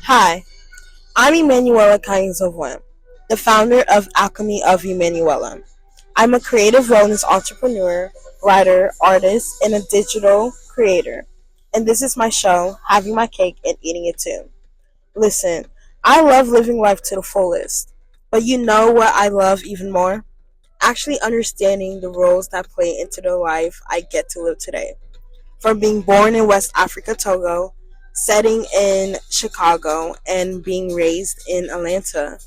Hi, I'm Emanuela Kainzovwem, the founder of Alchemy of Emanuela. I'm a creative wellness entrepreneur, writer, artist, and a digital creator. And this is my show, Having My Cake and Eating It Too. Listen, I love living life to the fullest. But you know what I love even more? Actually understanding the roles that play into the life I get to live today. From being born in West Africa, Togo, setting in Chicago, and being raised in Atlanta.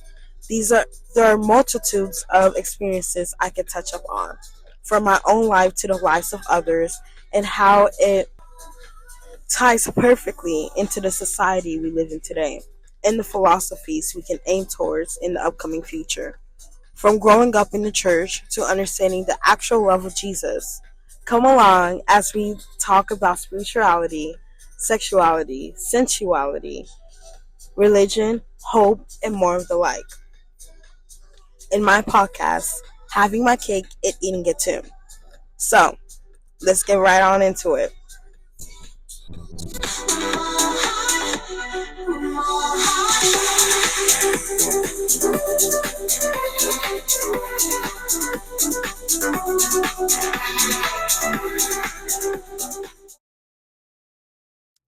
There are multitudes of experiences I could touch up on, from my own life to the lives of others, and how it ties perfectly into the society we live in today and the philosophies we can aim towards in the upcoming future. From growing up in the church to understanding the actual love of Jesus. Come along as we talk about spirituality, sexuality, sensuality, religion, hope, and more of the like. In my podcast, Having My Cake and Eating It Too. So, let's get right on into it.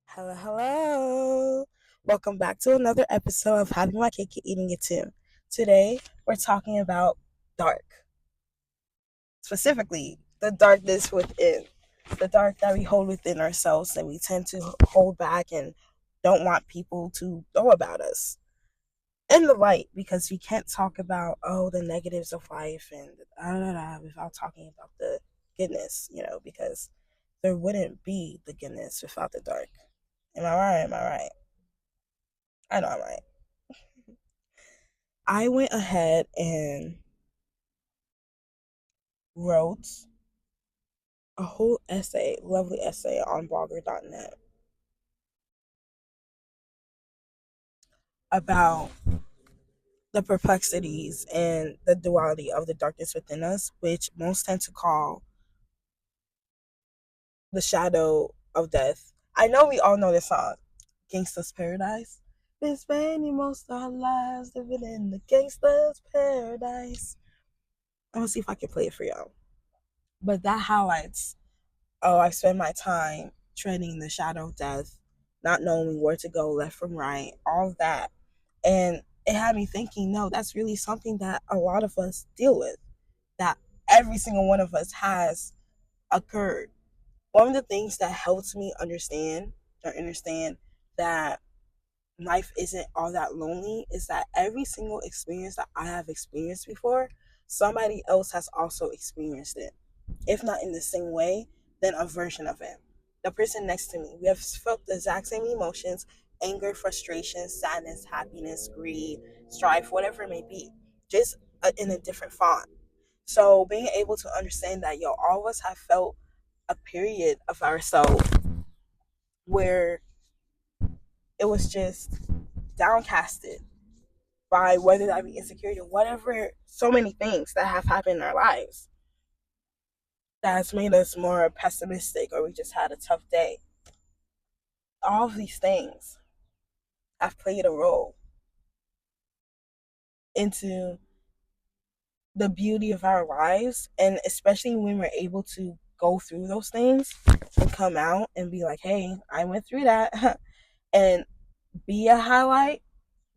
Hello, hello. Welcome back to another episode of Having My Cake and Eating It Too. Today, we're talking about dark. Specifically, the darkness within. The dark that we hold within ourselves and we tend to hold back and don't want people to know about us. And the light, because we can't talk about, the negatives of life and without talking about the goodness, because there wouldn't be the goodness without the dark. Am I right? Am I right? I know I'm right. I went ahead and wrote a whole essay, lovely essay on blogger.net about the perplexities and the duality of the darkness within us, which most tend to call the shadow of death. I know we all know this song, Gangsta's Paradise. Been spending most of our lives living in the gangsta's paradise. I'm gonna see if I can play it for y'all. But that highlights, I spend my time treading the shadow of death, not knowing where to go left from right, all of that. And it had me thinking, no, that's really something that a lot of us deal with, that every single one of us has occurred. One of the things that helps me understand that life isn't all that lonely is that every single experience that I have experienced before, somebody else has also experienced it. If not in the same way, then a version of it. The person next to me, we have felt the exact same emotions: anger, frustration, sadness, happiness, greed, strife, whatever it may be, just in a different font. So being able to understand that, all of us have felt a period of ourselves where it was just downcasted by whether that be insecurity or whatever, so many things that have happened in our lives that has made us more pessimistic, or we just had a tough day. All of these things have played a role into the beauty of our lives, and especially when we're able to go through those things and come out and be like, hey, I went through that and be a highlight,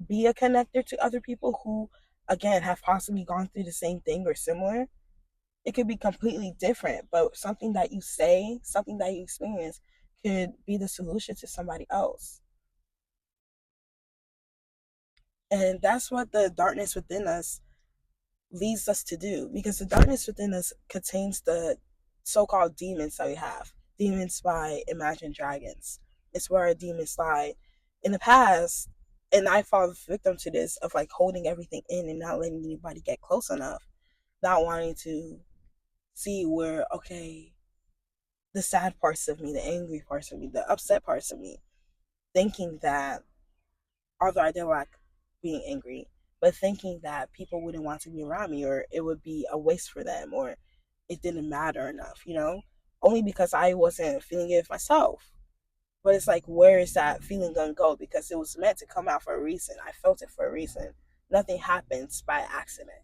be a connector to other people who, again, have possibly gone through the same thing or similar. It could be completely different, but something that you say, something that you experience could be the solution to somebody else. And that's what the darkness within us leads us to do, because the darkness within us contains the so-called demons that we have. Demons by Imagine Dragons. It's where our demons lie. In the past, and I fall victim to this, of like holding everything in and not letting anybody get close enough, not wanting to see where, okay, the sad parts of me, the angry parts of me, the upset parts of me, thinking that, although I did like being angry, but thinking that people wouldn't want to be around me, or it would be a waste for them, or it didn't matter enough, only because I wasn't feeling it myself. But it's like, where is that feeling gonna go? Because it was meant to come out for a reason. I felt it for a reason. Nothing happens by accident.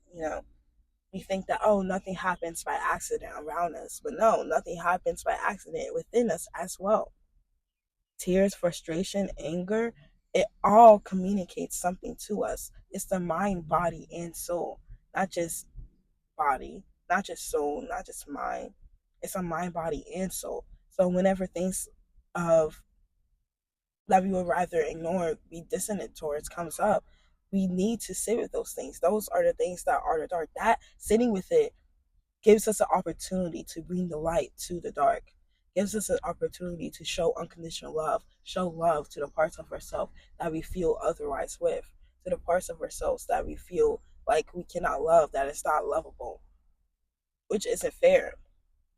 We think that, oh, nothing happens by accident around us, but no, nothing happens by accident within us as well. Tears, frustration, anger, it all communicates something to us. It's the mind, body, and soul, not just body, not just soul, not just mind. It's a mind, body, and soul. So whenever things of that we would rather ignore, be dissonant towards comes up, we need to sit with those things. Those are the things that are the dark. That sitting with it gives us an opportunity to bring the light to the dark, gives us an opportunity to show unconditional love, show love to the parts of ourselves that we feel otherwise with, to the parts of ourselves that we feel like we cannot love, that it's not lovable, which isn't fair.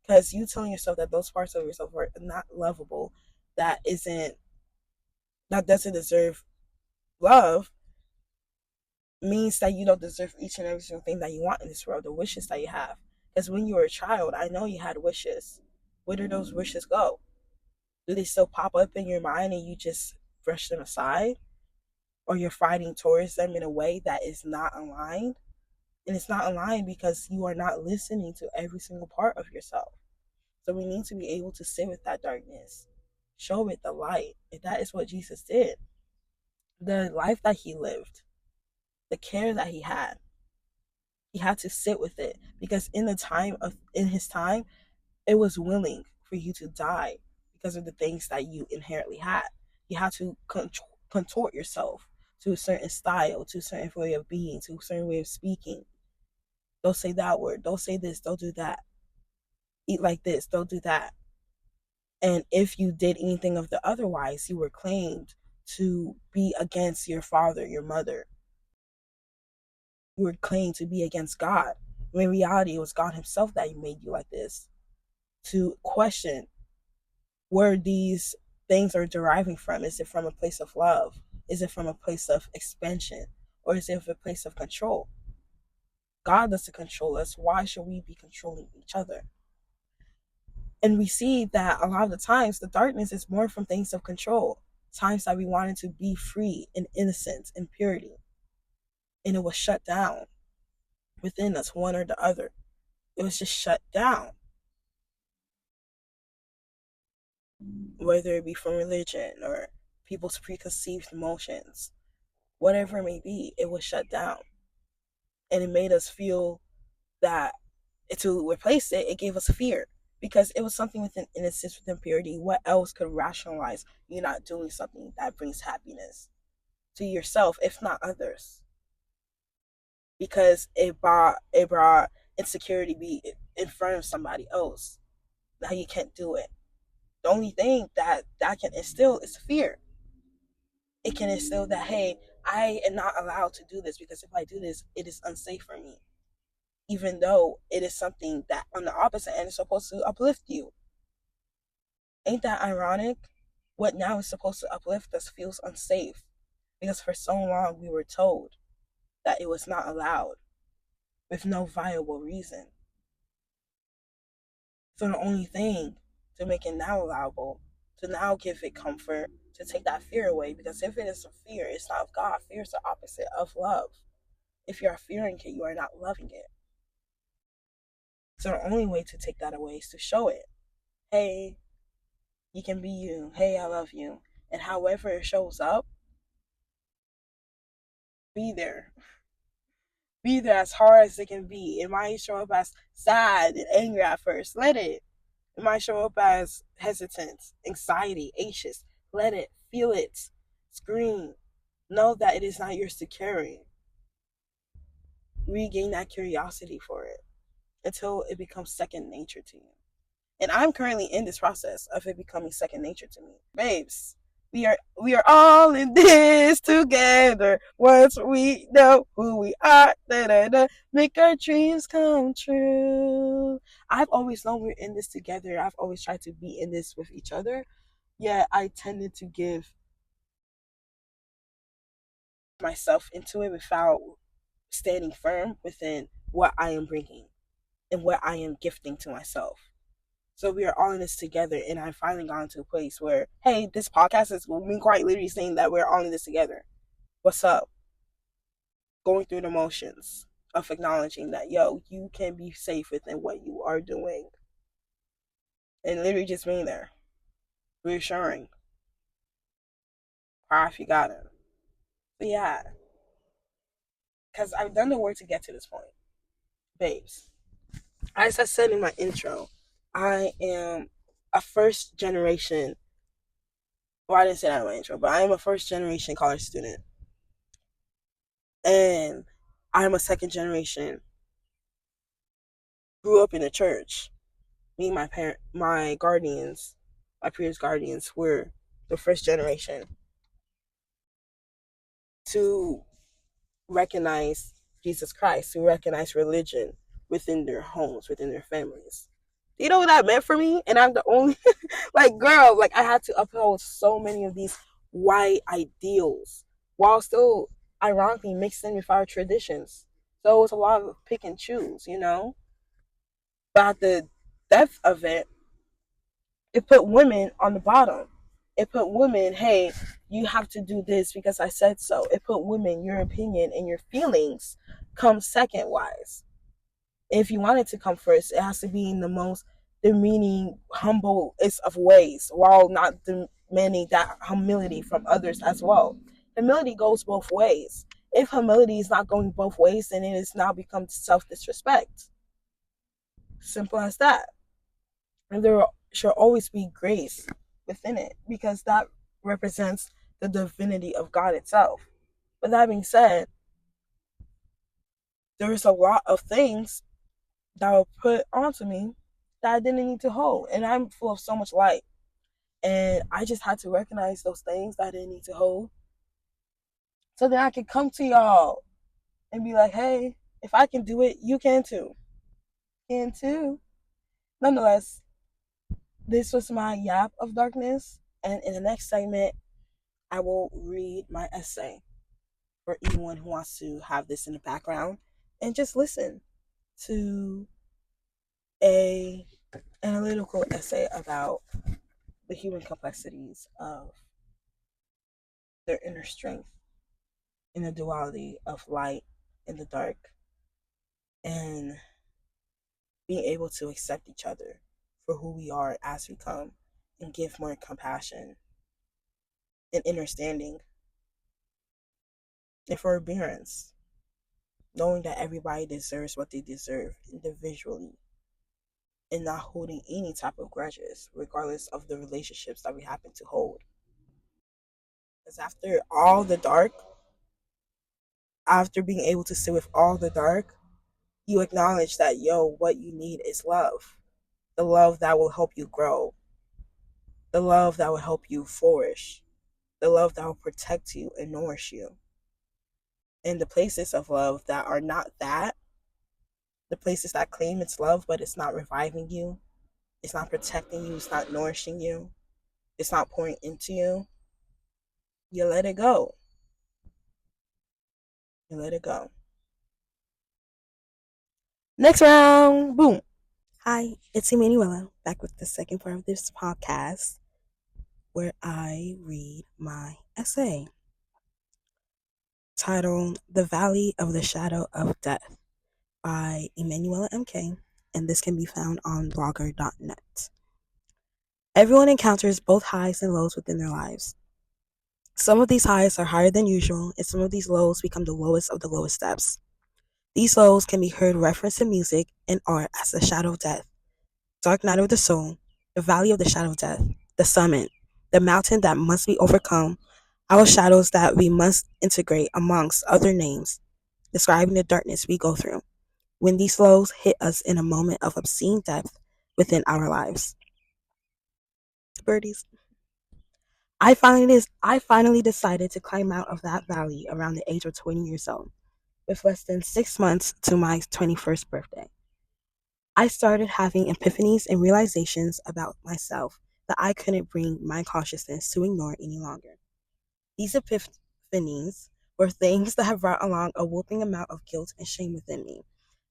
Because you telling yourself that those parts of yourself are not lovable, that doesn't deserve love, means that you don't deserve each and every single thing that you want in this world, the wishes that you have. Because when you were a child, I know you had wishes. Where do those wishes go? Do they still pop up in your mind and you just brush them aside? Or you're fighting towards them in a way that is not aligned? And it's not aligned because you are not listening to every single part of yourself. So we need to be able to sit with that darkness, show it the light. And that is what Jesus did. The life that he lived, the care that he had to sit with it, because in his time, it was willing for you to die because of the things that you inherently had. You had to contort yourself to a certain style, to a certain way of being, to a certain way of speaking. Don't say that word. Don't say this. Don't do that. Eat like this. Don't do that. And if you did anything of the otherwise, you were claimed to be against your father, your mother. You were claimed to be against God. When in reality, it was God himself that made you like this. To question where these things are deriving from. Is it from a place of love? Is it from a place of expansion? Or is it from a place of control? God doesn't control us. Why should we be controlling each other? And we see that a lot of the times the darkness is more from things of control. Times that we wanted to be free and innocent and purity. And it was shut down within us, one or the other. It was just shut down. Whether it be from religion or people's preconceived notions, whatever it may be, it was shut down. And it made us feel that to replace it, it gave us fear. Because it was something within innocence, within purity. What else could rationalize you not doing something that brings happiness to yourself, if not others? Because it brought insecurity be in front of somebody else. Now you can't do it. The only thing that can instill is fear. It can instill that, hey, I am not allowed to do this because if I do this, it is unsafe for me. Even though it is something that on the opposite end is supposed to uplift you. Ain't that ironic? What now is supposed to uplift us feels unsafe because for so long we were told that it was not allowed with no viable reason. So the only thing to make it now allowable, to now give it comfort, to take that fear away, because if it is a fear, it's not of God. Fear is the opposite of love. If you are fearing it, you are not loving it. So the only way to take that away is to show it. Hey, you can be you. Hey, I love you. And however it shows up, be there. Be there as hard as it can be. It might show up as sad and angry at first. Let it. It might show up as hesitance, anxiety, anxious. Let it. Feel it. Scream. Know that it is not yours to carry. Regain that curiosity for it until it becomes second nature to you. And I'm currently in this process of it becoming second nature to me. Babes, we are all in this together. Once we know who we are, make our dreams come true. I've always known we're in this together. I've always tried to be in this with each other. Yet I tended to give myself into it without standing firm within what I am bringing and what I am gifting to myself. So we are all in this together, and I've finally gotten to a place where, hey, this podcast is me quite literally saying that we're all in this together. What's up? Going through the motions of acknowledging that, yo, you can be safe within what you are doing. And literally just being there, reassuring. Cry if you got it. But yeah, because I've done the work to get to this point. Babes, as I said in my intro, I am a first generation, well, I didn't say that in my intro, but I am a first generation college student. And I am a second generation, grew up in a church. Me and my guardians, my previous guardians were the first generation to recognize Jesus Christ, to recognize religion within their homes, within their families. You know what that meant for me? And I'm the only, like, girl, like, I had to uphold so many of these white ideals while still ironically mixed in with our traditions. So it was a lot of pick and choose, you know? But at the depth of it, it put women on the bottom. It put women, hey, you have to do this because I said so. It put women, your opinion and your feelings come second wise. If you want it to come first, it has to be in the most demeaning, humblest of ways, while not demanding that humility from others as well. Humility goes both ways. If humility is not going both ways, then it has now become self-disrespect. Simple as that. And there should always be grace within it, because that represents the divinity of God itself. But that being said, there's a lot of things that were put onto me that I didn't need to hold. And I'm full of so much light. And I just had to recognize those things that I didn't need to hold, so that I could come to y'all and be like, hey, if I can do it, you can too. Can too. Nonetheless, this was my yap of darkness. And in the next segment, I will read my essay for anyone who wants to have this in the background and just listen to a analytical essay about the human complexities of their inner strength in the duality of light and the dark, and being able to accept each other for who we are as we come, and give more compassion and understanding and forbearance, knowing that everybody deserves what they deserve individually, and not holding any type of grudges regardless of the relationships that we happen to hold. Because after all the dark, after being able to sit with all the dark, you acknowledge that, yo, what you need is love. The love that will help you grow. The love that will help you flourish. The love that will protect you and nourish you. And the places of love that are not that, the places that claim it's love, but it's not reviving you, it's not protecting you, it's not nourishing you, it's not pouring into you, you let it go. You let it go. Next round, boom. Hi, it's Emanuela, back with the second part of this podcast, where I read my essay titled The Valley of the Shadow of Death by Emanuela MK, and this can be found on blogger.net. Everyone encounters both highs and lows within their lives. Some of these highs are higher than usual, and some of these lows become the lowest of the lowest steps. These lows can be heard referenced in music and art as the shadow of death, dark night of the soul, the valley of the shadow of death, the summit, the mountain that must be overcome, our shadows that we must integrate, amongst other names, describing the darkness we go through when these lows hit us in a moment of obscene depth within our lives. Birdies. I finally decided to climb out of that valley around the age of 20 years old, with less than 6 months to my 21st birthday. I started having epiphanies and realizations about myself that I couldn't bring my consciousness to ignore any longer. These epiphanies were things that have brought along a whooping amount of guilt and shame within me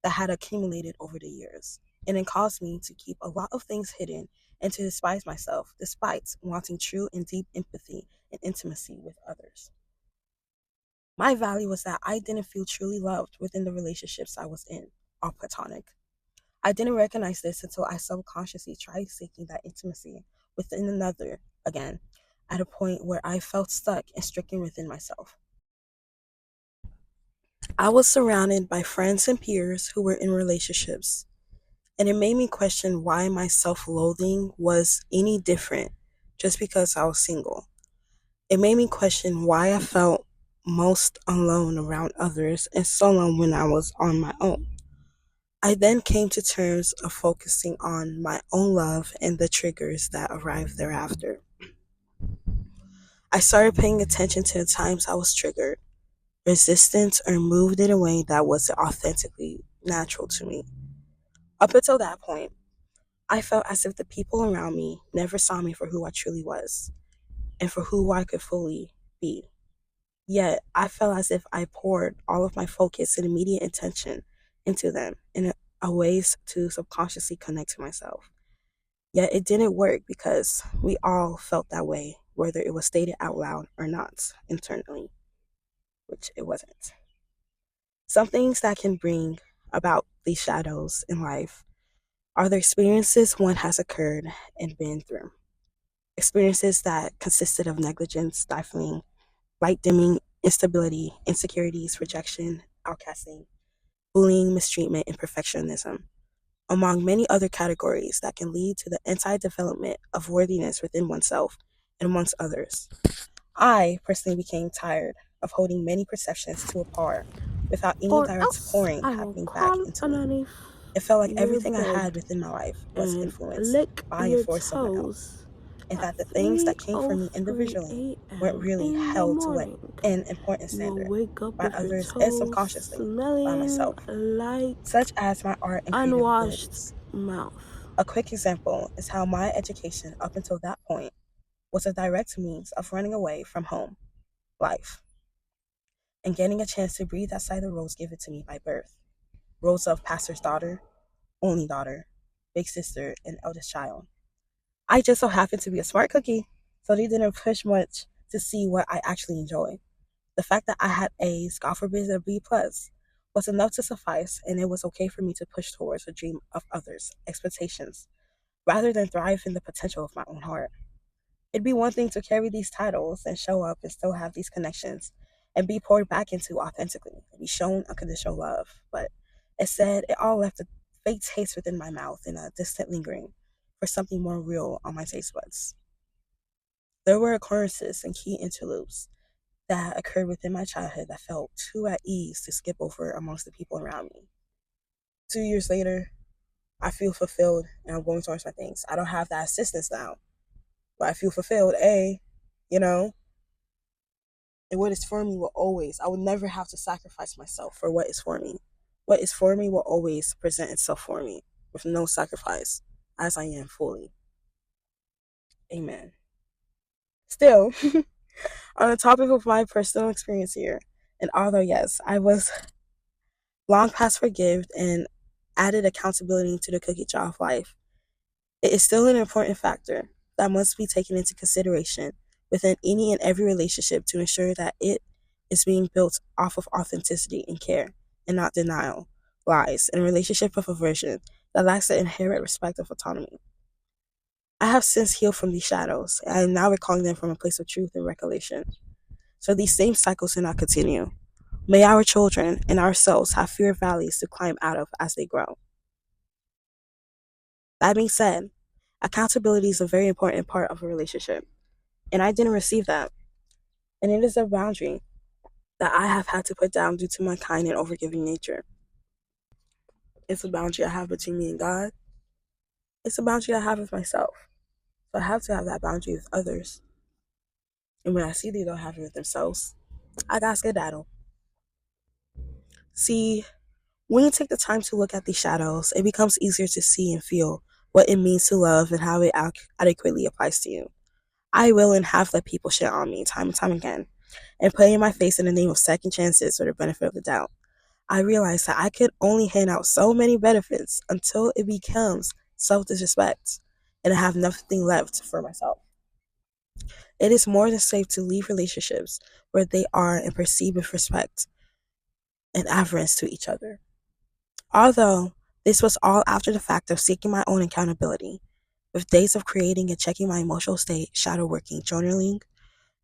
that had accumulated over the years. And it caused me to keep a lot of things hidden and to despise myself, despite wanting true and deep empathy and intimacy with others. My value was that I didn't feel truly loved within the relationships I was in, all platonic. I didn't recognize this until I subconsciously tried seeking that intimacy within another again, at a point where I felt stuck and stricken within myself. I was surrounded by friends and peers who were in relationships, and it made me question why my self loathing was any different just because I was single. It made me question why I felt most alone around others and so alone when I was on my own. I then came to terms of focusing on my own love and the triggers that arrived thereafter. I started paying attention to the times I was triggered, resistant, or moved in a way that wasn't authentically natural to me. Up until that point, I felt as if the people around me never saw me for who I truly was and for who I could fully be. Yet, I felt as if I poured all of my focus and immediate attention into them in a ways to subconsciously connect to myself. Yet, it didn't work because we all felt that way, whether it was stated out loud or not internally, which it wasn't. Some things that can bring about these shadows in life are the experiences one has occurred and been through. Experiences that consisted of negligence, stifling, light dimming, instability, insecurities, rejection, outcasting, bullying, mistreatment, and perfectionism, among many other categories that can lead to the anti-development of worthiness within oneself and amongst others. I personally became tired of holding many perceptions to a par without any direct pouring happening back into me. It felt like everything I had within my life was influenced by and for someone else, and that the things that came from me individually weren't really held to an important standard by others and subconsciously by myself, such as my art and creative abilities. A quick example is how my education up until that point was a direct means of running away from home, life, and getting a chance to breathe outside the roles given to me by birth. Roles of pastor's daughter, only daughter, big sister, and eldest child. I just so happened to be a smart cookie, so they didn't push much to see what I actually enjoyed. The fact that I had A's, God forbid a B plus, was enough to suffice, and it was okay for me to push towards the dream of others' expectations, rather than thrive in the potential of my own heart. It'd be one thing to carry these titles and show up and still have these connections and be poured back into authentically and be shown unconditional love, but instead it all left a fake taste within my mouth and a distant lingering for something more real on my taste buds. There were occurrences and key interloops that occurred within my childhood that felt too at ease to skip over amongst the people around me. 2 years later, I feel fulfilled and I'm going towards my things. I don't have that assistance now, but I feel fulfilled. You know, and what is for me will always, I would never have to sacrifice myself for what is for me. What is for me will always present itself for me with no sacrifice, as I am fully. Amen. Still, on the topic of my personal experience here, and although yes, I was long past forgived and added accountability to the cookie jar of life, it is still an important factor that must be taken into consideration within any and every relationship to ensure that it is being built off of authenticity and care, and not denial, lies, and a relationship of aversion that lacks the inherent respect of autonomy. I have since healed from these shadows, and I am now recalling them from a place of truth and recollection. So these same cycles do not continue. May our children and ourselves have fewer valleys to climb out of as they grow. That being said, accountability is a very important part of a relationship, and I didn't receive that. And it is a boundary that I have had to put down due to my kind and overgiving nature. It's a boundary I have between me and God. It's a boundary I have with myself. So I have to have that boundary with others. And when I see they don't have it with themselves, I got skedaddle. See, when you take the time to look at these shadows, it becomes easier to see and feel what it means to love and how it adequately applies to you. I will and have let people shit on me time and time again, and putting my face in the name of second chances or the benefit of the doubt. I realized that I could only hand out so many benefits until it becomes self-disrespect and I have nothing left for myself. It is more than safe to leave relationships where they are and proceed with respect and avarice to each other. Although this was all after the fact of seeking my own accountability, with days of creating and checking my emotional state, shadow working, journaling,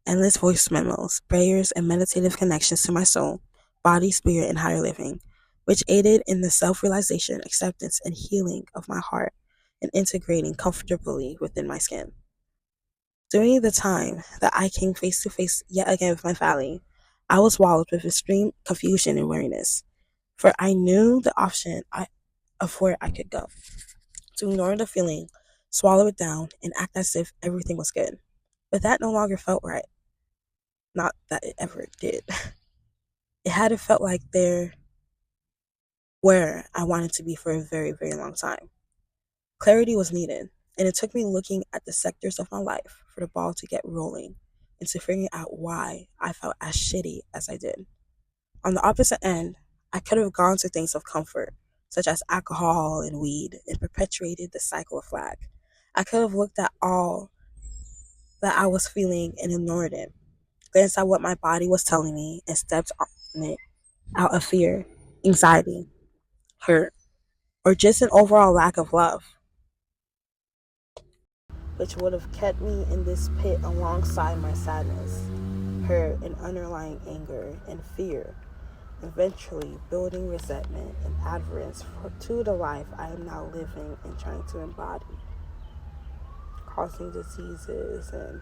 endless voice memos, prayers, and meditative connections to my soul, body, spirit, and higher living, which aided in the self-realization, acceptance, and healing of my heart and integrating comfortably within my skin. During the time that I came face to face yet again with my valley, I was wallowed with extreme confusion and weariness, for I knew the option of where I could go. To ignore the feeling, swallow it down, and act as if everything was good. But that no longer felt right. Not that it ever did. It hadn't felt like there where I wanted to be for a very, very long time. Clarity was needed, and it took me looking at the sectors of my life for the ball to get rolling and to figuring out why I felt as shitty as I did. On the opposite end, I could have gone to things of comfort, such as alcohol and weed, and perpetuated the cycle of flag. I could have looked at all that I was feeling and ignored it, glanced at what my body was telling me, and stepped on it out of fear, anxiety, hurt, or just an overall lack of love, which would have kept me in this pit alongside my sadness, hurt, and underlying anger and fear, eventually building resentment and avarice to the life I am now living and trying to embody, causing diseases and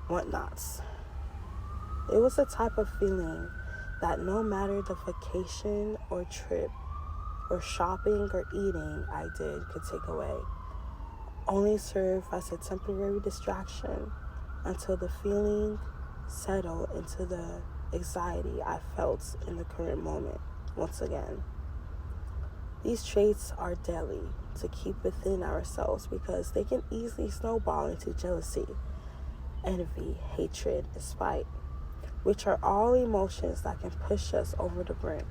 whatnots. It was a type of feeling that no matter the vacation or trip or shopping or eating I did could take away, only serve as a temporary distraction until the feeling settled into the anxiety I felt in the current moment once again. These traits are deadly to keep within ourselves because they can easily snowball into jealousy, envy, hatred, and spite, which are all emotions that can push us over the brink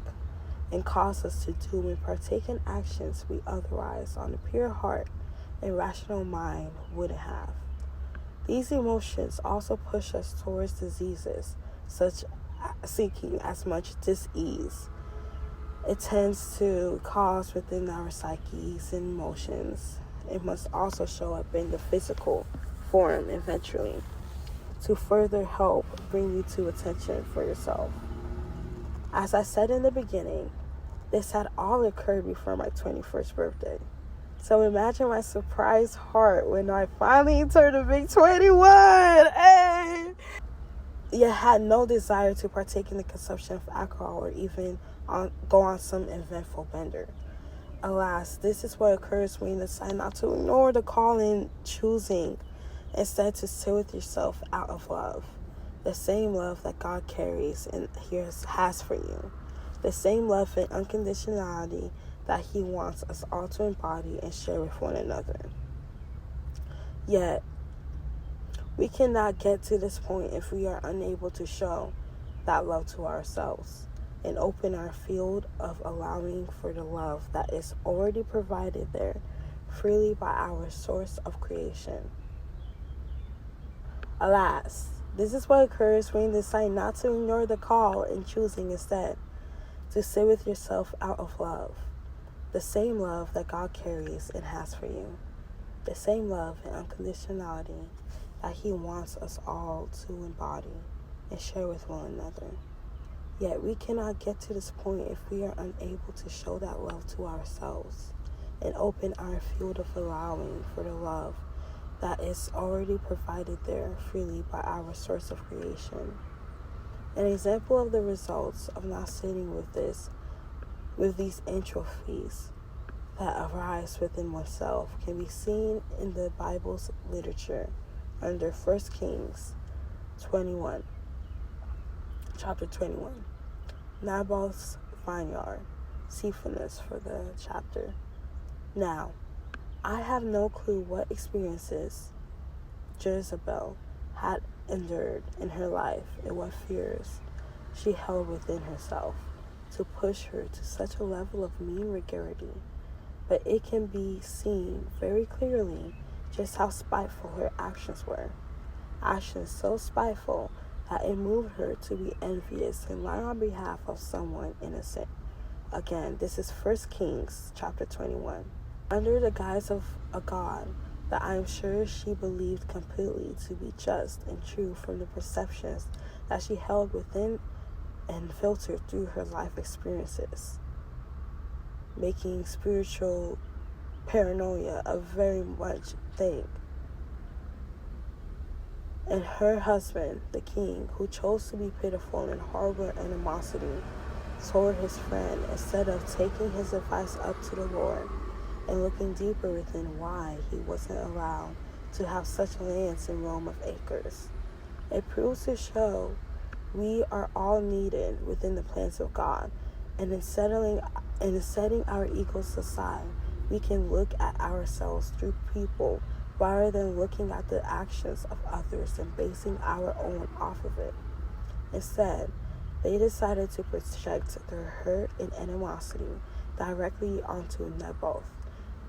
and cause us to do and partake in actions we otherwise, on a pure heart and rational mind, wouldn't have. These emotions also push us towards diseases, such as seeking as much dis-ease. It tends to cause within our psyches and emotions. It must also show up in the physical form eventually to further help bring you to attention for yourself. As I said in the beginning, this had all occurred before my 21st birthday. So imagine my surprised heart when I finally turned a big 21. Hey! Yet had no desire to partake in the consumption of alcohol or even go on some eventful bender. Alas, this is what occurs when you decide not to ignore the call in choosing, instead to sit with yourself out of love. The same love that God carries and has for you. The same love and unconditionality that He wants us all to embody and share with one another. Yet, we cannot get to this point if we are unable to show that love to ourselves and open our field of allowing for the love that is already provided there freely by our source of creation. Alas, this is what occurs when you decide not to ignore the call and choosing instead to sit with yourself out of love. The same love that God carries and has for you. The same love and unconditionality that He wants us all to embody and share with one another. Yet we cannot get to this point if we are unable to show that love to ourselves and open our field of allowing for the love that is already provided there freely by our source of creation. An example of the results of not sitting with these entrophies that arise within oneself can be seen in the Bible's literature under 1 Kings 21, chapter 21. Naboth's vineyard, Cephas for the chapter. Now, I have no clue what experiences Jezebel had endured in her life and what fears she held within herself to push her to such a level of mean vulgarity. But it can be seen very clearly just how spiteful her actions were. Actions so spiteful that it moved her to be envious and lie on behalf of someone innocent. Again, this is 1 Kings chapter 21. Under the guise of a God that I am sure she believed completely to be just and true from the perceptions that she held within and filtered through her life experiences, making spiritual paranoia a very much thing. And her husband, the king, who chose to be pitiful and harbor animosity toward his friend instead of taking his advice up to the Lord and looking deeper within why he wasn't allowed to have such lands in Rome of acres. It proves to show we are all needed within the plans of God, and in setting our egos aside, we can look at ourselves through people rather than looking at the actions of others and basing our own off of it. Instead, they decided to project their hurt and animosity directly onto Naboth,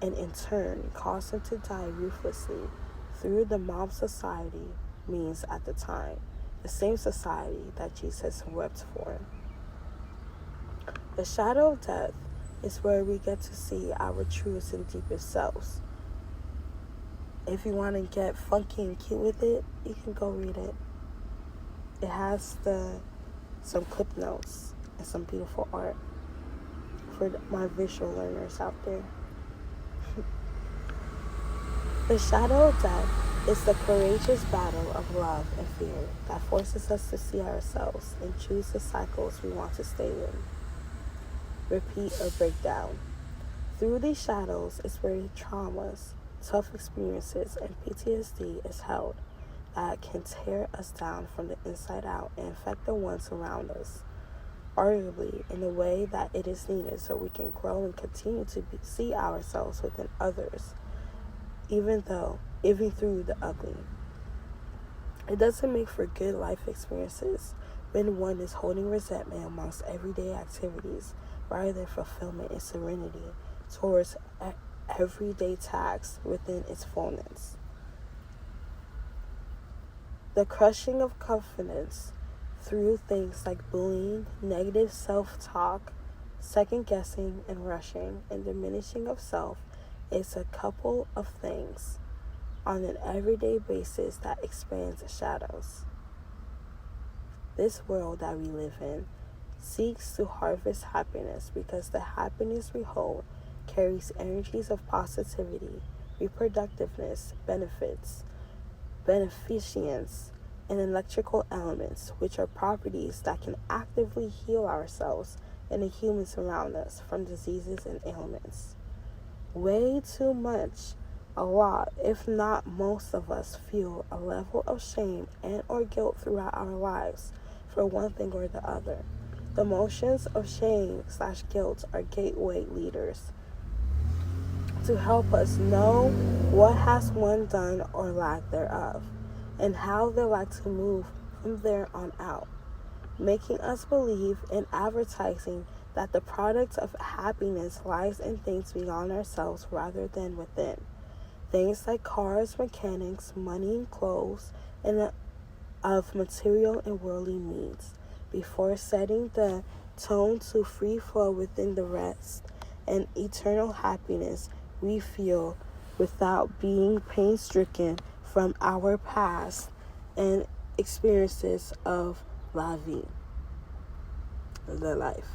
and in turn cause him to die ruthlessly through the mob society means at the time, the same society that Jesus wept for. The shadow of death is where we get to see our truest and deepest selves. If you want to get funky and cute with it, you can go read it. It has some clip notes and some beautiful art for my visual learners out there. The shadow of death is the courageous battle of love and fear that forces us to see ourselves and choose the cycles we want to stay in, repeat, or break down. Through these shadows is where traumas, tough experiences, and PTSD is held that can tear us down from the inside out and affect the ones around us, arguably in a way that it is needed so we can grow and continue to see ourselves within others, even through the ugly. It doesn't make for good life experiences when one is holding resentment amongst everyday activities rather than fulfillment and serenity towards everyday tasks within its fullness. The crushing of confidence through things like bullying, negative self-talk, second-guessing and rushing, and diminishing of self is a couple of things on an everyday basis that expands shadows. This world that we live in seeks to harvest happiness because the happiness we hold carries energies of positivity, reproductiveness, benefits, beneficence, and electrical elements, which are properties that can actively heal ourselves and the humans around us from diseases and ailments. Way too much, a lot, if not most of us feel a level of shame and or guilt throughout our lives for one thing or the other. The emotions of shame/guilt are gateway leaders to help us know what has one done or lack thereof, and how they like to move from there on out, making us believe in advertising that the product of happiness lies in things beyond ourselves rather than within. Things like cars, mechanics, money and clothes, and of material and worldly needs, before setting the tone to free flow within the rest and eternal happiness we feel without being pain-stricken from our past and experiences of la vie, the life.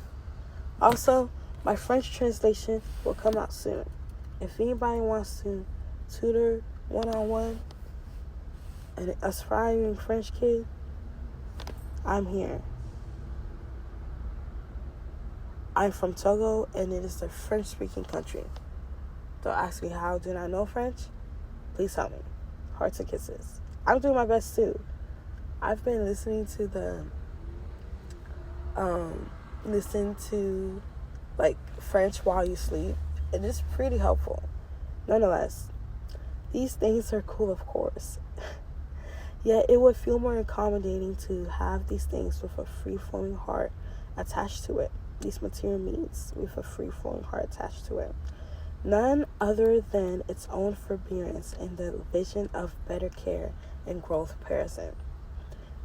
Also, my French translation will come out soon. If anybody wants to tutor one-on-one an aspiring French kid, I'm here. I'm from Togo, and it is a French-speaking country. Don't ask me how do I know French. Please help me. Hearts and kisses. I'm doing my best too. I've been listening to French while you sleep. It is pretty helpful. Nonetheless, these things are cool, of course. Yet it would feel more accommodating to have these things with a free-flowing heart attached to it. These material needs with a free-flowing heart attached to it. None other than its own forbearance and the vision of better care and growth present.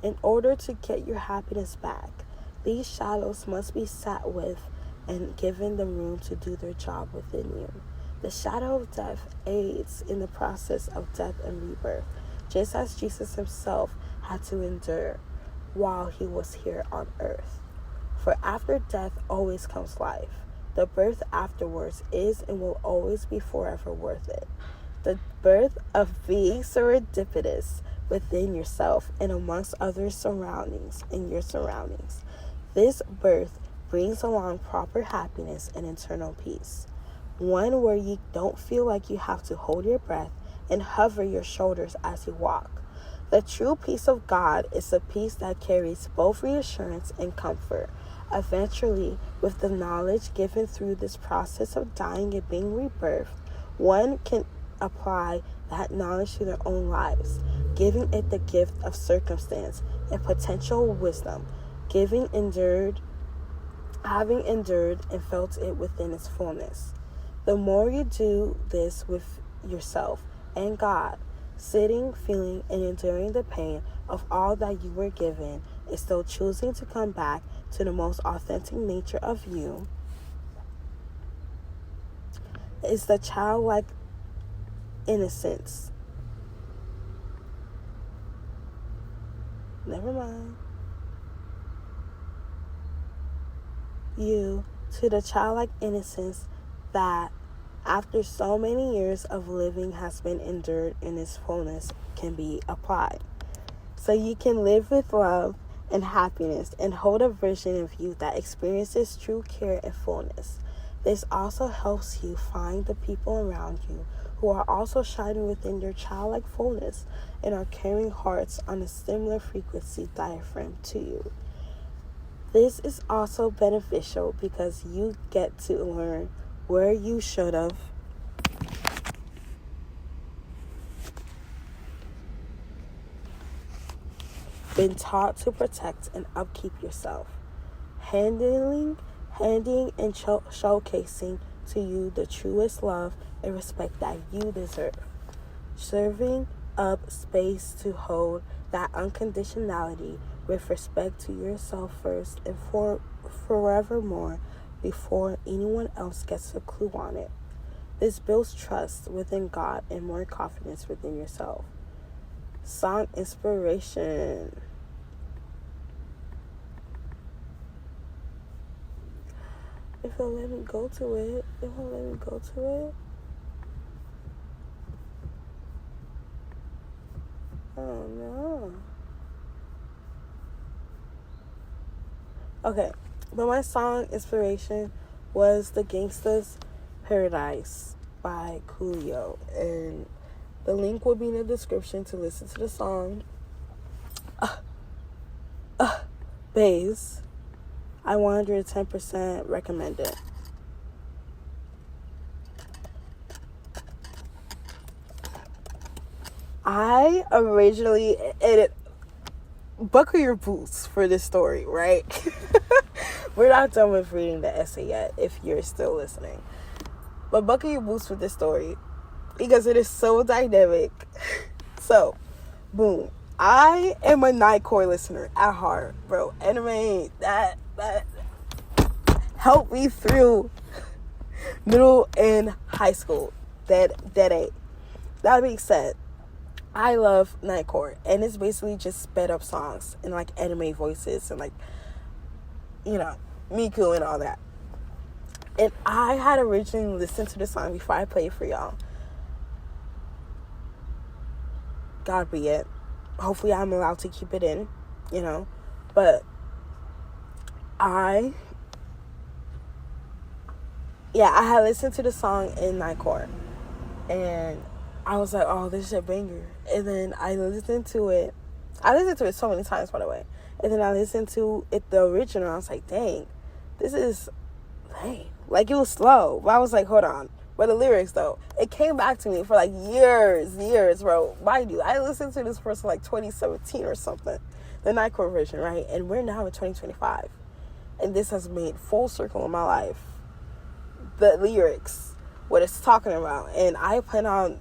In order to get your happiness back, these shadows must be sat with and given the room to do their job within you. The shadow of death aids in the process of death and rebirth, just as Jesus himself had to endure while he was here on earth. For after death always comes life. The birth afterwards is and will always be forever worth it. The birth of being serendipitous within yourself and amongst other surroundings in your surroundings. This birth brings along proper happiness and eternal peace. One where you don't feel like you have to hold your breath and hover your shoulders as you walk. The true peace of God is a peace that carries both reassurance and comfort. Eventually, with the knowledge given through this process of dying and being rebirthed, one can apply that knowledge to their own lives, giving it the gift of circumstance and potential wisdom, having endured and felt it within its fullness. The more you do this with yourself and God, sitting, feeling, and enduring the pain of all that you were given, is still choosing to come back to the most authentic nature of you, is the childlike innocence. Never mind. You to the childlike innocence that after so many years of living has been endured in its fullness can be applied. So you can live with love and happiness and hold a version of you that experiences true care and fullness. This also helps you find the people around you who are also shining within their childlike fullness and are carrying hearts on a similar frequency diaphragm to you. This is also beneficial because you get to learn where you should have been taught to protect and upkeep yourself, handing and showcasing to you the truest love and respect that you deserve, serving up space to hold that unconditionality with respect to yourself first and forevermore before anyone else gets a clue on it. This builds trust within God and more confidence within yourself. Song inspiration. If it'll let me go to it. Oh no. Okay, but my song inspiration was The Gangsta's Paradise by Coolio, and the link will be in the description to listen to the song. Bass, I 110% recommend it. I originally edit. Buckle your boots for this story, right? We're not done with reading the essay yet, if you're still listening. But buckle your boots for this story because it is so dynamic. So, boom. I am a Nightcore listener at heart, bro. Anime that helped me through middle and high school. Dead A. That being said, I love Nightcore, and it's basically just sped up songs and like anime voices and like, you know, Miku and all that. And I had originally listened to the song before I played for y'all. God be it. Hopefully I'm allowed to keep it in, you know. But I had listened to the song in Nightcore, and I was like, oh, this is a banger. And then I listened to it so many times, by the way. And then I listened to it, the original. I was like, dang, this is lame. Like, it was slow. But I was like, hold on. But the lyrics, though, it came back to me for like years, bro. Mind you, I listened to this person like 2017 or something, the Nightcore version, right? And we're now in 2025, and this has made full circle in my life. The lyrics, what it's talking about, and I plan on.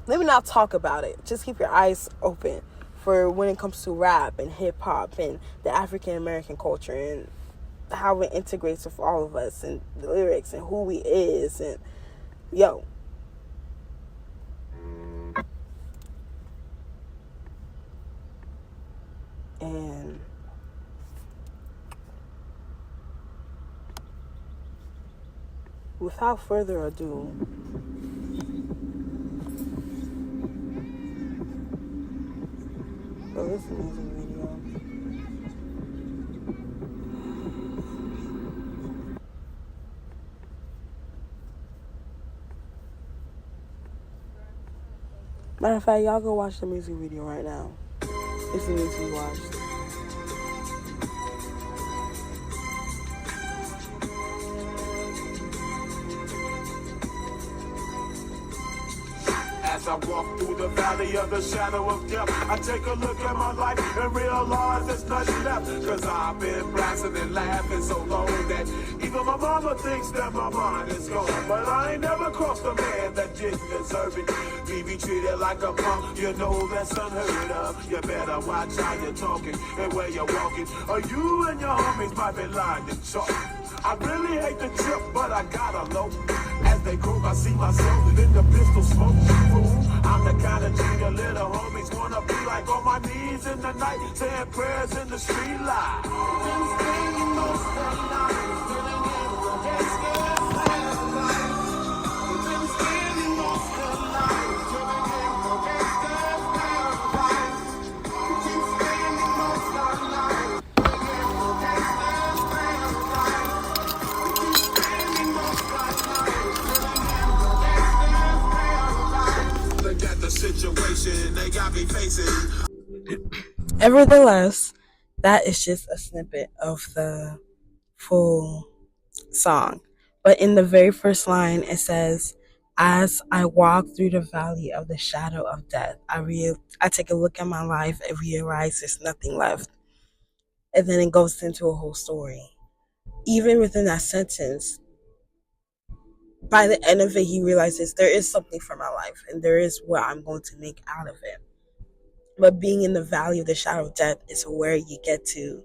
Let me not talk about it. Just keep your eyes open for when it comes to rap and hip hop and the African American culture and how it integrates with all of us and the lyrics and who we is and yo. And without further ado, so this music video. Matter of fact, y'all go watch the music video right now. It's the needs to be watched. As I walk through the valley of the shadow of death, I take a look at my life and realize there's nothing left. Cause I've been blasting and laughing so long that even my mama thinks that my mind is gone. But I ain't never crossed a man that didn't deserve it. Me be treated like a punk, you know that's unheard of. You better watch how you're talking and where you're walking, or you and your homies might be lying to chalk. I really hate the trip, but I gotta low. As they groove, I see myself in the pistol smoke. Fool, I'm the kind of G the little homies wanna be like, on my knees in the night, saying prayers in the street light. Been spending most of the night, living in the gangsta paradise. Been spending most of the night, living in the gangsta paradise. Been spending most of the night, living in the gangsta paradise. Look at the situation they got me facing. Nevertheless, that is just a snippet of the full song. But in the very first line, it says, as I walk through the valley of the shadow of death, I take a look at my life and realize there's nothing left. And then it goes into a whole story. Even within that sentence, by the end of it, he realizes there is something for my life and there is what I'm going to make out of it. But being in the valley of the shadow of death is where you get to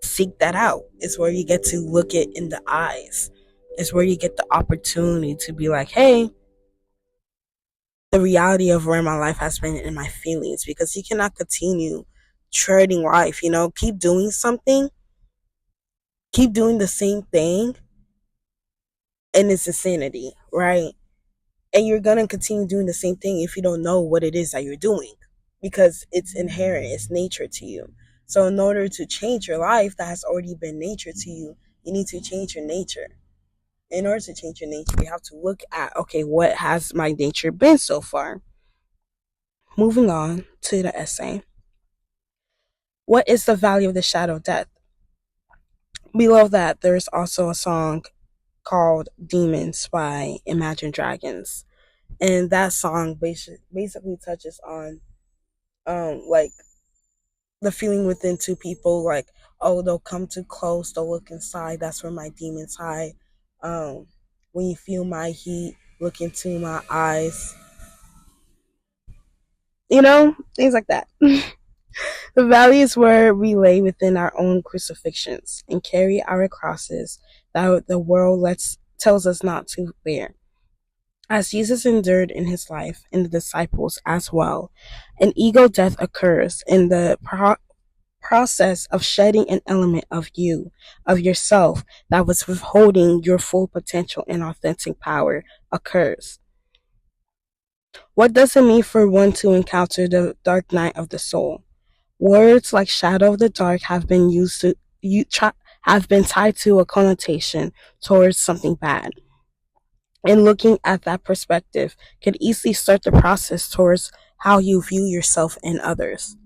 seek that out. It's where you get to look it in the eyes. It's where you get the opportunity to be like, hey, the reality of where my life has been in my feelings, because you cannot continue treading life, keep doing something, keep doing the same thing, and it's insanity, right? And you're going to continue doing the same thing if you don't know what it is that you're doing, because it's inherent, it's nature to you. So in order to change your life that has already been nature to you, you need to change your nature. In order to change your nature, you have to look at, okay, what has my nature been so far? Moving on to the essay. What is the value of the shadow of death? Below that, there's also a song called Demons by Imagine Dragons. And that song basically touches on like the feeling within two people, like, oh, they'll come too close, they'll look inside, that's where my demons hide. When you feel my heat, look into my eyes. Things like that. The valley is where we lay within our own crucifixions and carry our crosses that the world tells us not to bear. As Jesus endured in his life, and the disciples as well, an ego death occurs in the process of shedding an element of you, of yourself, that was withholding your full potential and authentic power occurs. What does it mean for one to encounter the dark night of the soul? Words like shadow of the dark have been have been tied to a connotation towards something bad. And looking at that perspective can easily start the process towards how you view yourself and others.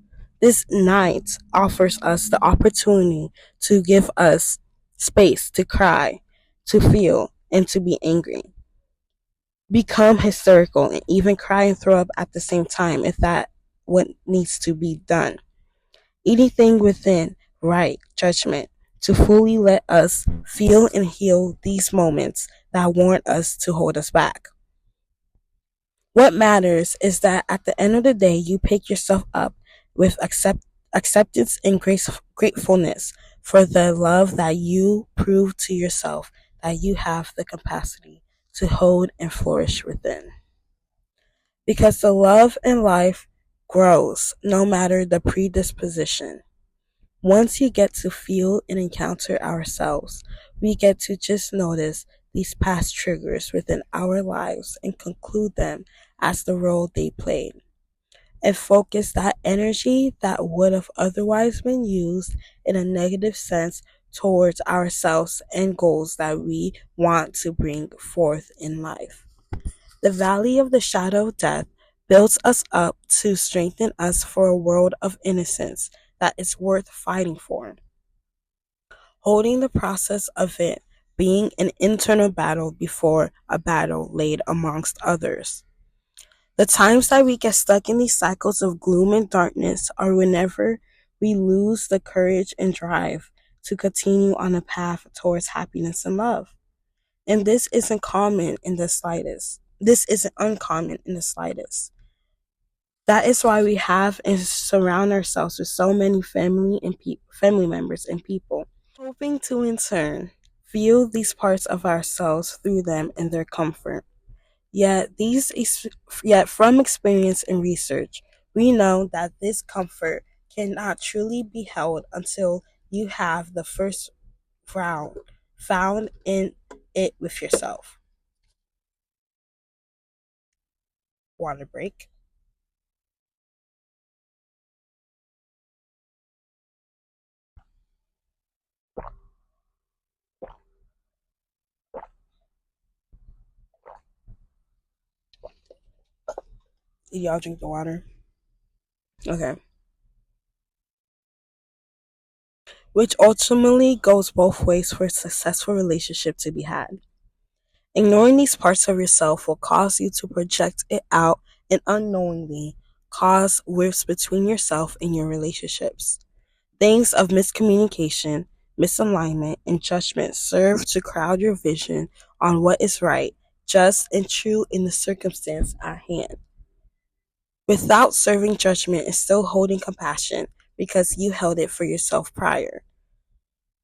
This night offers us the opportunity to give us space to cry, to feel, and to be angry, become hysterical, and even cry and throw up at the same time if that what needs to be done. Anything within right judgment to fully let us feel and heal these moments that warrant us to hold us back. What matters is that at the end of the day, you pick yourself up with acceptance and gratefulness for the love that you prove to yourself that you have the capacity to hold and flourish within. Because the love in life grows no matter the predisposition. Once you get to feel and encounter ourselves, we get to just notice these past triggers within our lives and conclude them as the role they played, and focus that energy that would have otherwise been used in a negative sense towards ourselves and goals that we want to bring forth in life. The valley of the shadow of death builds us up to strengthen us for a world of innocence that is worth fighting for. Holding the process of it being an internal battle before a battle laid amongst others. The times that we get stuck in these cycles of gloom and darkness are whenever we lose the courage and drive to continue on a path towards happiness and love. And this isn't common in the slightest. This isn't uncommon in the slightest. That is why we have and surround ourselves with so many family members and people, hoping to in turn feel these parts of ourselves through them and their comfort. Yet from experience and research, we know that this comfort cannot truly be held until you have the first round found in it with yourself. Water break. Did y'all drink the water? Okay. Which ultimately goes both ways for a successful relationship to be had. Ignoring these parts of yourself will cause you to project it out and unknowingly cause rifts between yourself and your relationships. Things of miscommunication, misalignment, and judgment serve to crowd your vision on what is right, just, and true in the circumstance at hand. Without serving judgment and still holding compassion because you held it for yourself prior.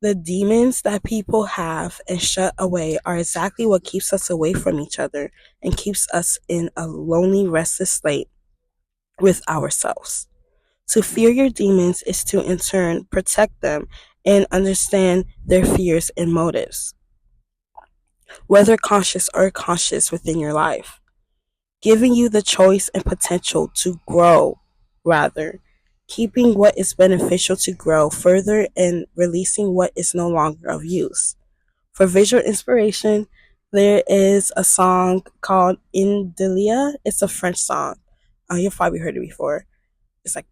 The demons that people have and shut away are exactly what keeps us away from each other and keeps us in a lonely, restless state with ourselves. To fear your demons is to, in turn, protect them and understand their fears and motives, whether conscious or unconscious within your life, giving you the choice and potential to grow, rather, keeping what is beneficial to grow further and releasing what is no longer of use. For visual inspiration, there is a song called Indelia. It's a French song. You've probably heard it before. It's like,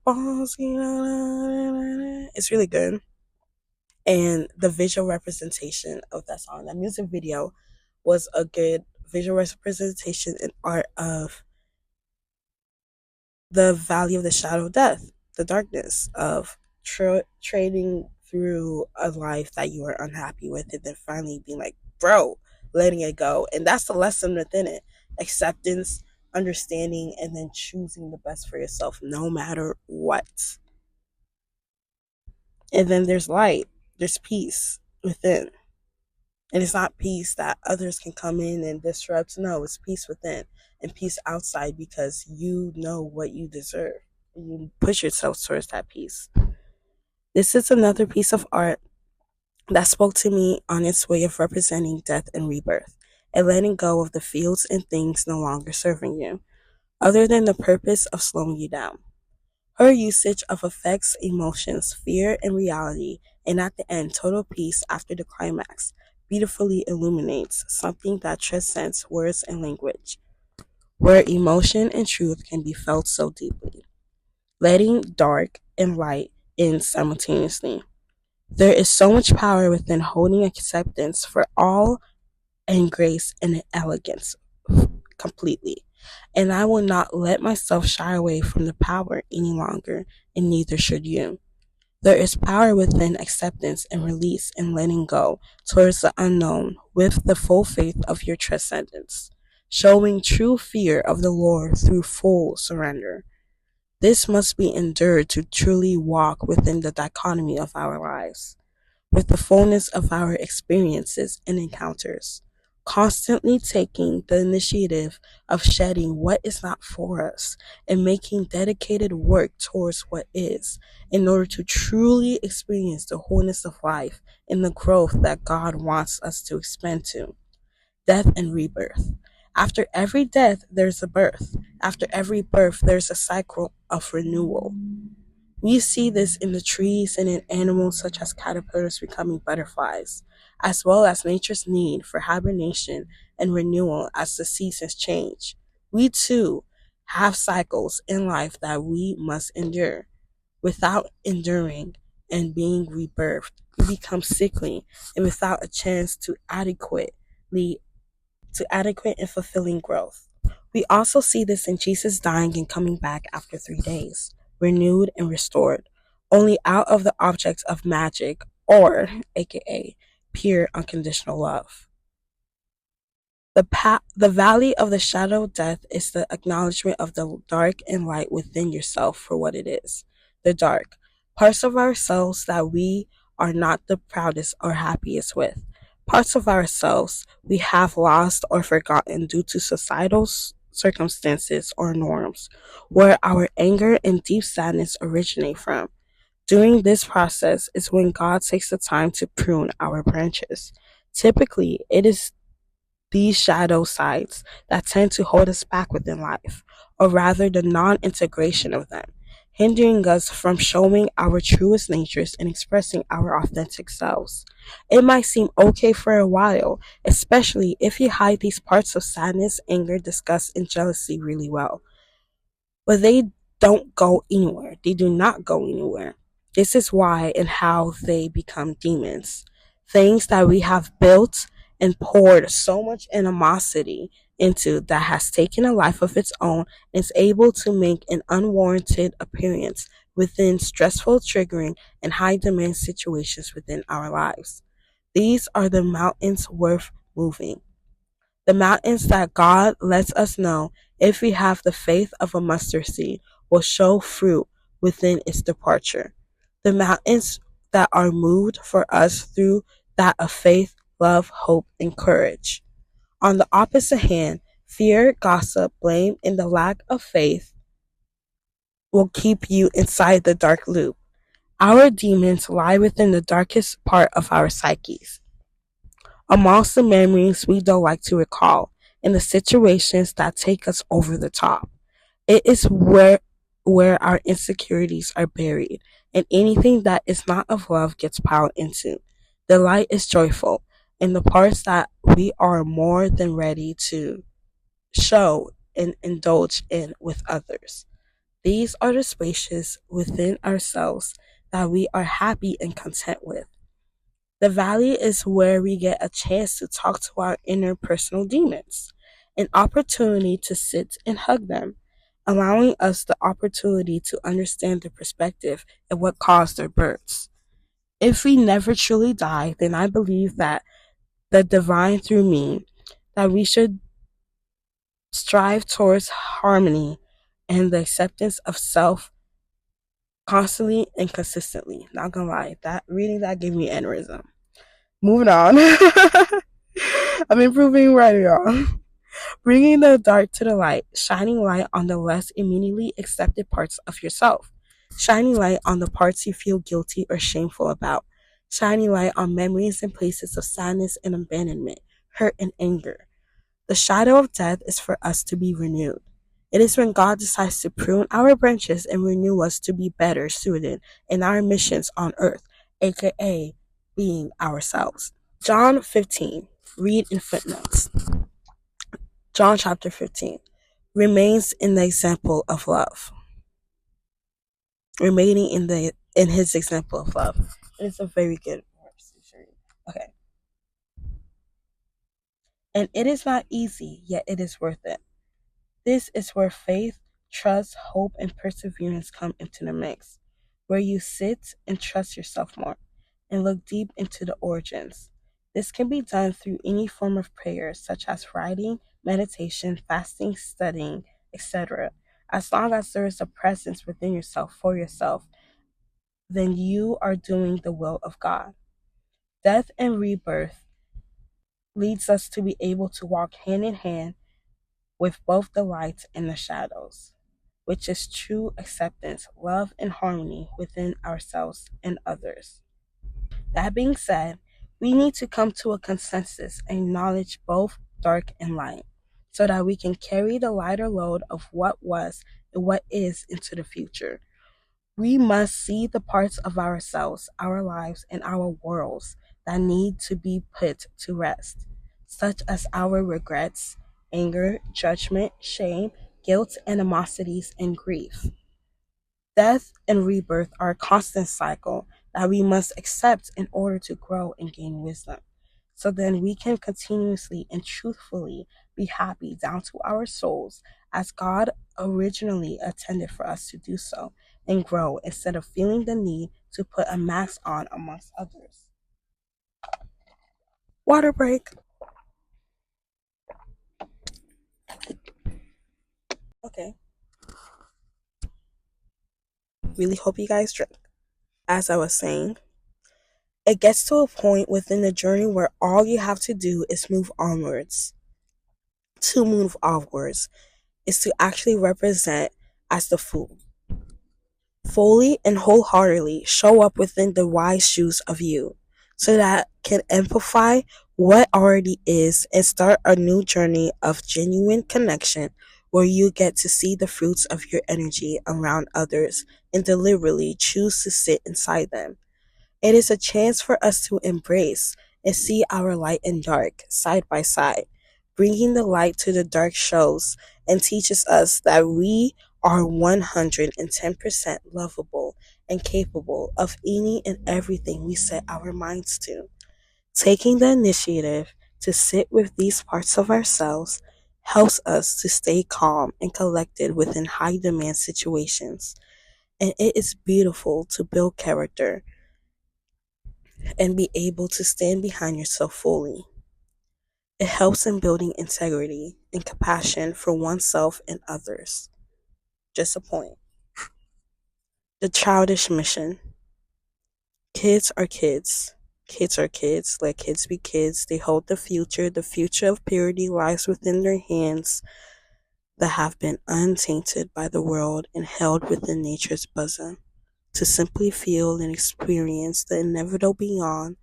it's really good. And the visual representation of that song, that music video, was a good visual representation and art of the valley of the shadow of death, the darkness of trading through a life that you are unhappy with, and then finally being like, bro, letting it go. And that's the lesson within it: acceptance, understanding, and then choosing the best for yourself no matter what. And then there's light, there's peace within. And it's not peace that others can come in and disrupt. No, it's peace within and peace outside because you know what you deserve. And you push yourself towards that peace. This is another piece of art that spoke to me on its way of representing death and rebirth and letting go of the fields and things no longer serving you, other than the purpose of slowing you down. Her usage of effects, emotions, fear, and reality, and at the end, total peace after the climax, beautifully illuminates something that transcends words and language, where emotion and truth can be felt so deeply, letting dark and light in simultaneously. There is so much power within holding acceptance for all and grace and elegance completely. And I will not let myself shy away from the power any longer, and neither should you. There is power within acceptance and release and letting go towards the unknown with the full faith of your transcendence, showing true fear of the Lord through full surrender. This must be endured to truly walk within the dichotomy of our lives, with the fullness of our experiences and encounters, constantly taking the initiative of shedding what is not for us and making dedicated work towards what is, in order to truly experience the wholeness of life and the growth that God wants us to expand to. Death and rebirth. After every death, there's a birth. After every birth, there's a cycle of renewal. We see this in the trees and in animals such as caterpillars becoming butterflies, as well as nature's need for hibernation and renewal as the seasons change. We too have cycles in life that we must endure. Without enduring and being rebirthed, we become sickly and without a chance to adequate and fulfilling growth. We also see this in Jesus dying and coming back after 3 days, renewed and restored, only out of the objects of magic, or aka pure unconditional love. The valley of the shadow of death is the acknowledgement of the dark and light within yourself for what it is. The dark, parts of ourselves that we are not the proudest or happiest with. Parts of ourselves we have lost or forgotten due to societal circumstances or norms, where our anger and deep sadness originate from. During this process is when God takes the time to prune our branches. Typically, it is these shadow sides that tend to hold us back within life, or rather the non-integration of them, hindering us from showing our truest natures and expressing our authentic selves. It might seem okay for a while, especially if you hide these parts of sadness, anger, disgust, and jealousy really well. But they don't go anywhere. They do not go anywhere. This is why and how they become demons. Things that we have built and poured so much animosity into that has taken a life of its own and is able to make an unwarranted appearance within stressful, triggering, and high demand situations within our lives. These are the mountains worth moving. The mountains that God lets us know, if we have the faith of a mustard seed, will show fruit within its departure. The mountains that are moved for us through that of faith, love, hope, and courage. On the opposite hand, fear, gossip, blame, and the lack of faith will keep you inside the dark loop. Our demons lie within the darkest part of our psyches, amongst the memories we don't like to recall, and the situations that take us over the top. It is where our insecurities are buried, and anything that is not of love gets piled into. The light is joyful, and the parts that we are more than ready to show and indulge in with others. These are the spaces within ourselves that we are happy and content with. The valley is where we get a chance to talk to our inner personal demons, an opportunity to sit and hug them, allowing us the opportunity to understand their perspective and what caused their births. If we never truly die, then I believe that the divine through me, that we should strive towards harmony and the acceptance of self constantly and consistently. Not gonna lie, that reading that gave me aneurysm. Moving on. I'm improving right, y'all. Bringing the dark to the light, shining light on the less immediately accepted parts of yourself, shining light on the parts you feel guilty or shameful about, shining light on memories and places of sadness and abandonment, hurt and anger. The shadow of death is for us to be renewed. It is when God decides to prune our branches and renew us to be better suited in our missions on earth, aka being ourselves. John 15, read in footnotes. John chapter 15 remains in the example of love. Remaining in his example of love. It's a very good verse. Okay. And it is not easy, yet it is worth it. This is where faith, trust, hope, and perseverance come into the mix, where you sit and trust yourself more and look deep into the origins. This can be done through any form of prayer, such as writing, meditation, fasting, studying, etc. As long as there is a presence within yourself for yourself, then you are doing the will of God. Death and rebirth leads us to be able to walk hand in hand with both the light and the shadows, which is true acceptance, love, and harmony within ourselves and others. That being said, we need to come to a consensus and acknowledge both dark and light so that we can carry the lighter load of what was and what is into the future. We must see the parts of ourselves, our lives, and our worlds that need to be put to rest, such as our regrets, anger, judgment, shame, guilt, animosities, and grief. Death and rebirth are a constant cycle that we must accept in order to grow and gain wisdom. So then we can continuously and truthfully be happy down to our souls as God originally intended for us to do so and grow instead of feeling the need to put a mask on amongst others. Water break. Okay. Really hope you guys drink. As I was saying, it gets to a point within the journey where all you have to do is move onwards. To move onwards is to actually represent as the fool. Fully and wholeheartedly show up within the wise shoes of you so that can amplify what already is and start a new journey of genuine connection where you get to see the fruits of your energy around others and deliberately choose to sit inside them. It is a chance for us to embrace and see our light and dark side by side. Bringing the light to the dark shows and teaches us that we are 110% lovable and capable of any and everything we set our minds to. Taking the initiative to sit with these parts of ourselves helps us to stay calm and collected within high demand situations. And it is beautiful to build character and be able to stand behind yourself fully. It helps in building integrity and compassion for oneself and others. Just a point. The childish mission. Kids are kids. Kids are kids. Let kids be kids. They hold the future. The future of purity lies within their hands that have been untainted by the world and held within nature's bosom. To simply feel and experience the inevitable beyond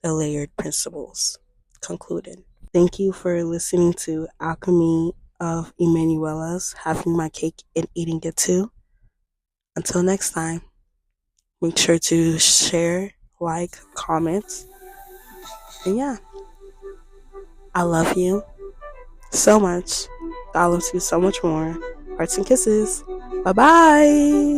the layered principles. Concluded. Thank you for listening to Alchemy of Emanuela's, having my cake and eating it too. Until next time, make sure to share, like, comment, and yeah, I love you so much. I love you so much more. Hearts and kisses. Bye bye.